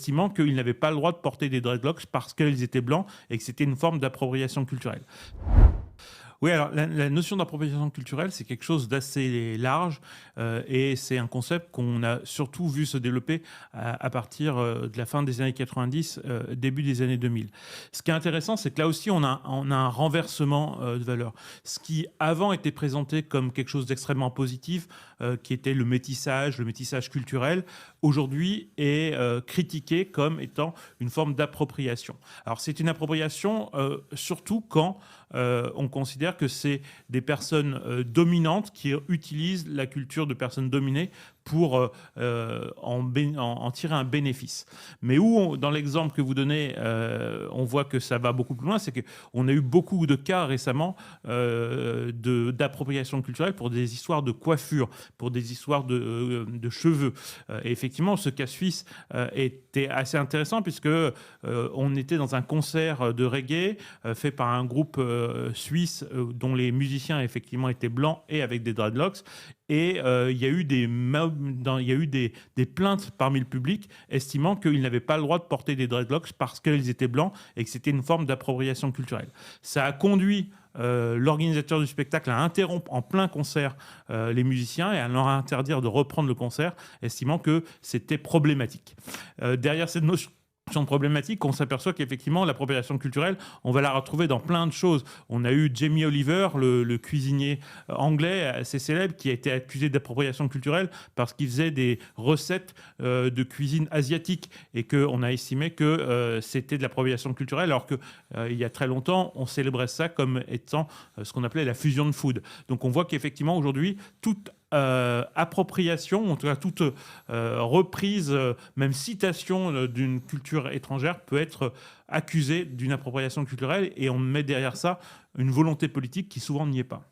estimant qu'ils n'avaient pas le droit de porter des dreadlocks parce qu'ils étaient blancs et que c'était une forme d'appropriation culturelle. Oui, alors la notion d'appropriation culturelle, c'est quelque chose d'assez large et c'est un concept qu'on a surtout vu se développer à partir de la fin des années 90, début des années 2000. Ce qui est intéressant, c'est que là aussi, on a un renversement de valeur. Ce qui avant était présenté comme quelque chose d'extrêmement positif, qui était le métissage culturel, aujourd'hui est critiqué comme étant une forme d'appropriation. Alors c'est une appropriation surtout quand on considère que c'est des personnes dominantes qui utilisent la culture de personnes dominées pour en tirer un bénéfice. Mais dans l'exemple que vous donnez, on voit que ça va beaucoup plus loin, c'est qu'on a eu beaucoup de cas récemment d'appropriation culturelle pour des histoires de coiffure, pour des histoires de cheveux. Et effectivement, ce cas suisse était assez intéressant puisque on était dans un concert de reggae fait par un groupe suisse dont les musiciens effectivement étaient blancs et avec des dreadlocks. Et il y a eu des plaintes parmi le public estimant qu'ils n'avaient pas le droit de porter des dreadlocks parce qu'ils étaient blancs et que c'était une forme d'appropriation culturelle. Ça a conduit l'organisateur du spectacle à interrompre en plein concert les musiciens et à leur interdire de reprendre le concert, estimant que c'était problématique. Derrière cette notion problématique, on s'aperçoit qu'effectivement l'appropriation culturelle, on va la retrouver dans plein de choses. On a eu Jamie Oliver, le cuisinier anglais assez célèbre, qui a été accusé d'appropriation culturelle parce qu'il faisait des recettes de cuisine asiatique et qu'on a estimé que c'était de l'appropriation culturelle, alors que il y a très longtemps, on célébrait ça comme étant ce qu'on appelait la fusion de food. Donc on voit qu'effectivement aujourd'hui, toute appropriation, en tout cas toute reprise, même citation d'une culture étrangère peut être accusée d'une appropriation culturelle et on met derrière ça une volonté politique qui souvent n'y est pas.